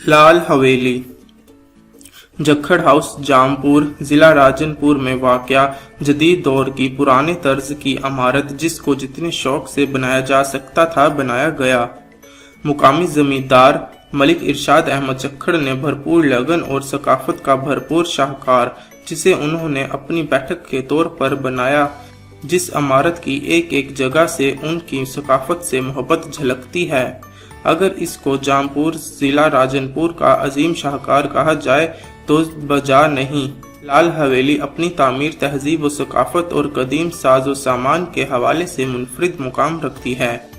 लाल हवेली। जक्खड़ house Jampur जिला राजनपुर में वाक़या जदीद दौर की पुराने तर्ज की इमारत जिसको जितने शौक से बनाया जा सकता था बनाया गया। मुकामी जमींदार मलिक इरशाद अहमद जक्खड़ ने भरपूर लगन और सकाफत का भरपूर शाहकार जिसे उन्होंने अपनी बैठक के तौर पर बनाया। जिस इमारत की एक एक जगह से उनकी सकाफत से मोहब्बत झलकती है। अगर इसको जामपुर जिला राजनपुर का अजीम शाहकार कहा जाए तो बजा नहीं। लाल हवेली अपनी तामीर, तहजीब व सकाफत और कदीम साजो सामान के हवाले से मुनफरिद मुकाम रखती है।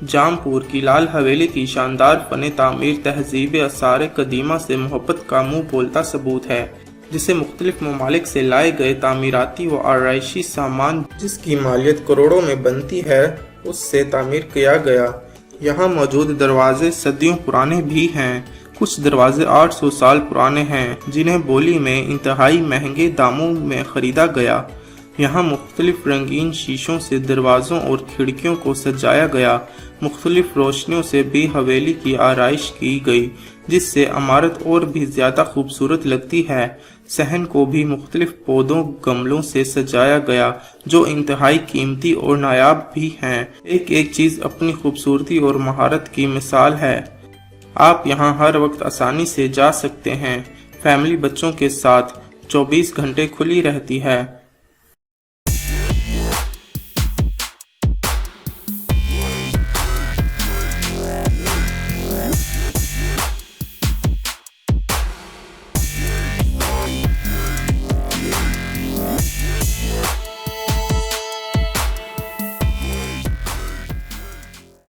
जामपुर की लाल हवेली की शानदार फन तामीर, तहजीब आसार कदीमा से मोहब्बत का मुँह बोलता सबूत है, जिसे मुख्तलिफ ममालिक से लाए गए तामीराती व आराइशी सामान जिसकी मालियत करोड़ों में बनती है उससे तामीर किया गया। यहाँ मौजूद दरवाजे सदियों पुराने भी हैं। कुछ दरवाजे 800 साल पुराने हैं जिन्हें बोली में इंतहाई महंगे दामों में खरीदा गया। यहाँ मुख्तलिफ रंगीन शीशों से दरवाज़ों और खिड़कियों को सजाया गया। मुख्तलिफ रोशनियों से भी हवेली की आराइश की गई जिससे इमारत और भी ज़्यादा खूबसूरत लगती है। सहन को भी मुख्तलिफ पौधों गमलों से सजाया गया जो इंतहाई कीमती और नायाब भी हैं। एक एक चीज़ अपनी खूबसूरती और महारत की मिसाल है। आप यहाँ हर वक्त आसानी से जा सकते हैं। फैमिली बच्चों के साथ 24 घंटे खुली रहती है।